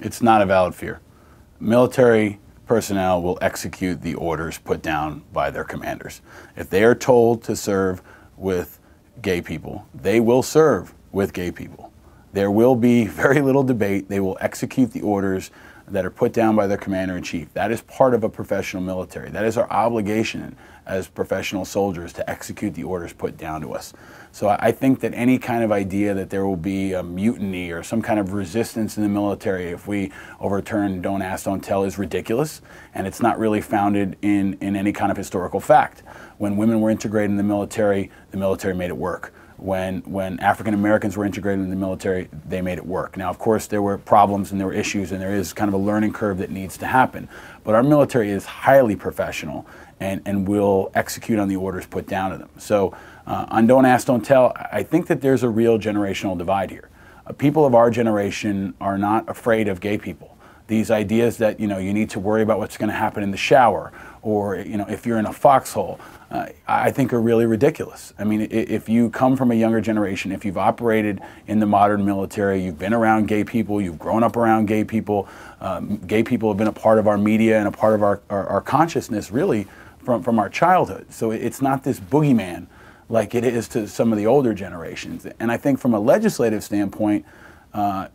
It's not a valid fear. Military personnel will execute the orders put down by their commanders. If they are told to serve with gay people, they will serve with gay people. There will be very little debate. They will execute the orders that are put down by their commander-in-chief. That is part of a professional military. That is our obligation as professional soldiers, to execute the orders put down to us. So I think that any kind of idea that there will be a mutiny or some kind of resistance in the military if we overturn Don't Ask, Don't Tell is ridiculous, and it's not really founded in any kind of historical fact. When women were integrated in the military made it work. When African Americans were integrated in the military, they made it work. Now, of course, there were problems and there were issues, and there is kind of a learning curve that needs to happen. But our military is highly professional and will execute on the orders put down to them. So on Don't Ask, Don't Tell, I think that there's a real generational divide here. People of our generation are not afraid of gay people. These ideas that, you need to worry about what's going to happen in the shower, or, if you're in a foxhole, I think are really ridiculous. I mean, if you come from a younger generation, if you've operated in the modern military, you've been around gay people, you've grown up around gay people have been a part of our media and a part of our consciousness, really, from our childhood. So it's not this boogeyman like it is to some of the older generations. And I think from a legislative standpoint,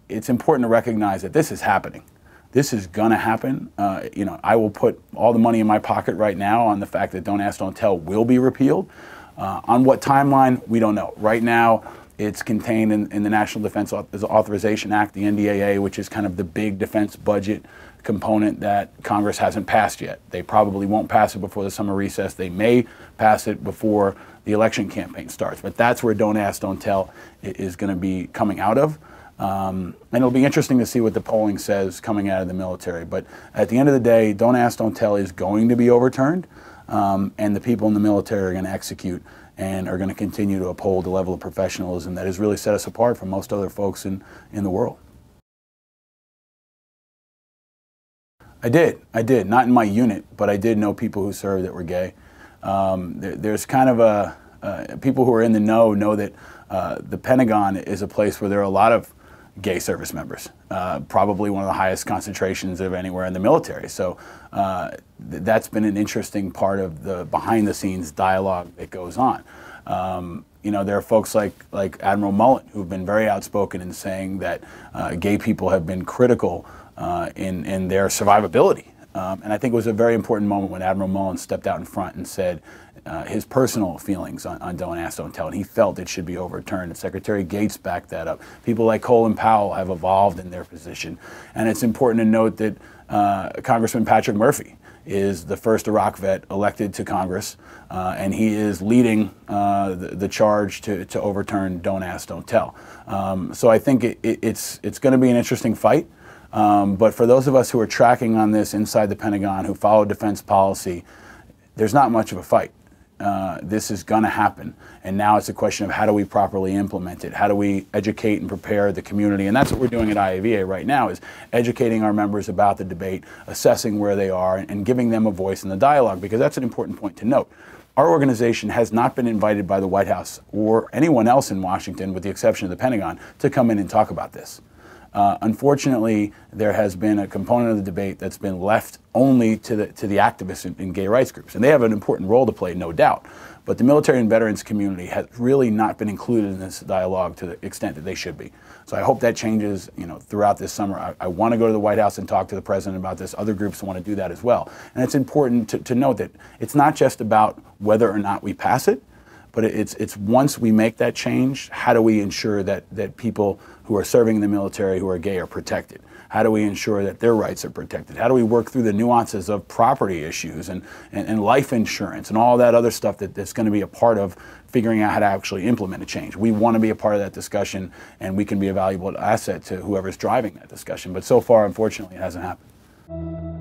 it's important to recognize that this is happening. This is going to happen. I will put all the money in my pocket right now on the fact that Don't Ask, Don't Tell will be repealed. On what timeline, we don't know. Right now, it's contained in the National Defense Authorization Act, the NDAA, which is kind of the big defense budget component that Congress hasn't passed yet. They probably won't pass it before the summer recess. They may pass it before the election campaign starts. But that's where Don't Ask, Don't Tell is going to be coming out of. And it'll be interesting to see what the polling says coming out of the military. But at the end of the day, Don't Ask, Don't Tell is going to be overturned, and the people in the military are going to execute and are going to continue to uphold the level of professionalism that has really set us apart from most other folks in the world. I did. Not in my unit, but I did know people who served that were gay. There's kind of people who are in the know that the Pentagon is a place where there are a lot of gay service members, probably one of the highest concentrations of anywhere in the military. So that's been an interesting part of the behind-the-scenes dialogue that goes on. There are folks like Admiral Mullen who've been very outspoken in saying that gay people have been critical in their survivability. And I think it was a very important moment when Admiral Mullen stepped out in front and said his personal feelings on Don't Ask, Don't Tell, and he felt it should be overturned. And Secretary Gates backed that up. People like Colin Powell have evolved in their position. And it's important to note that Congressman Patrick Murphy is the first Iraq vet elected to Congress, and he is leading the charge to overturn Don't Ask, Don't Tell. So I think it's going to be an interesting fight. But for those of us who are tracking on this inside the Pentagon, who follow defense policy, there's not much of a fight. This is going to happen. And now it's a question of how do we properly implement it? How do we educate and prepare the community? And that's what we're doing at IAVA right now, is educating our members about the debate, assessing where they are, and giving them a voice in the dialogue, because that's an important point to note. Our organization has not been invited by the White House or anyone else in Washington, with the exception of the Pentagon, to come in and talk about this. Unfortunately, there has been a component of the debate that's been left only to the activists in gay rights groups. And they have an important role to play, no doubt. But the military and veterans community has really not been included in this dialogue to the extent that they should be. So I hope that changes, throughout this summer. I want to go to the White House and talk to the president about this. Other groups want to do that as well. And it's important to note that it's not just about whether or not we pass it, but it's once we make that change, how do we ensure that people who are serving in the military who are gay are protected? How do we ensure that their rights are protected? How do we work through the nuances of property issues and life insurance and all that other stuff that's going to be a part of figuring out how to actually implement a change? We want to be a part of that discussion, and we can be a valuable asset to whoever's driving that discussion. But so far, unfortunately, it hasn't happened.